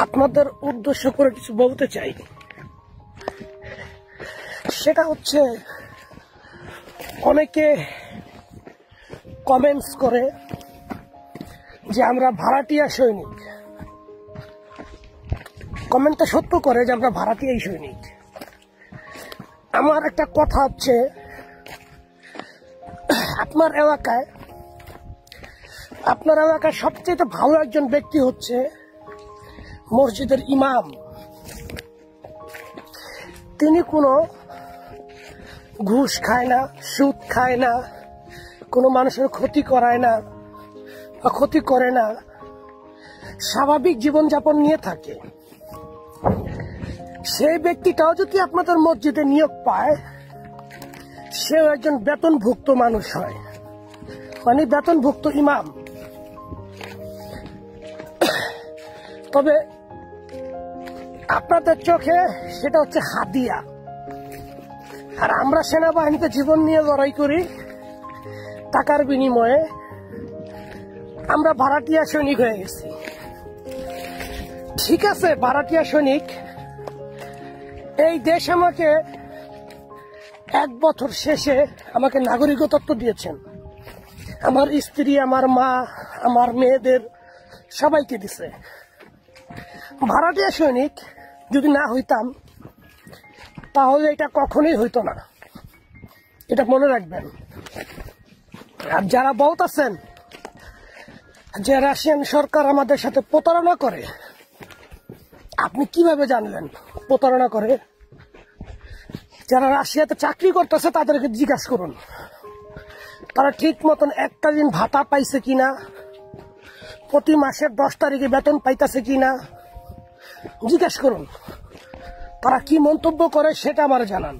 আপনাদের উদ্দেশ্য করে কিছু বলতে চাই। সেটা হচ্ছে, অনেকে কমেন্টস করে যে আমরা ভাড়াটিয়া সৈনিক। কমেন্টটা সত্য করে যে আমরা ভাড়াটিয়াই সৈনিক। আমার একটা কথা হচ্ছে, আপনার এলাকায় সবচেয়ে ভালো একজন ব্যক্তি হচ্ছে মসজিদের ইমাম। তিনি কোনো ঘুষ খায় না, সুদ খায় না, কোনো মানুষের ক্ষতি করায় না বা ক্ষতি করে না, স্বাভাবিক জীবনযাপন নিয়ে থাকে। সেই ব্যক্তিটাও যদি আপনাদের মসজিদে নিয়োগ পায়, সেও একজন বেতনভুক্ত মানুষ হয়, মানে বেতনভুক্ত ইমাম। তবে আপনাদের চোখে সেটা হচ্ছে হাদিয়া, আর আমরা সেনাবাহিনীতে জীবন নিয়ে লড়াই করি টাকার বিনিময়ে। আমরা ভাড়াটিয়া সৈনিক হয়ে গেছি। ঠিক আছে, ভাড়াটিয়া সৈনিক। এই দেশ আমাকে 1 বছর শেষে আমাকে নাগরিকত্ব দিয়েছেন। আমার স্ত্রী, আমার মা, আমার মেয়েদের সবাইকে দিছে। ভাড়াটিয়া সৈনিক যদি না হইতাম, তাহলে এটা কখনোই হইতো না, এটা মনে রাখবেন। আর যারা বলতেছেন যে রাশিয়ান সরকার আমাদের সাথে প্রতারণা করে, আপনি কিভাবে জানলেন প্রতারণা করে? যারা রাশিয়াতে চাকরি করতেছে তাদেরকে জিজ্ঞাসা করুন, তারা ঠিক মতন এককালীন ভাতা পাইছে কিনা, প্রতি মাসের 10 তারিখে বেতন পাইতেছে কিনা জিজ্ঞাসা করুন। তারা কি মন্তব্য করে সেটা আমার জানান।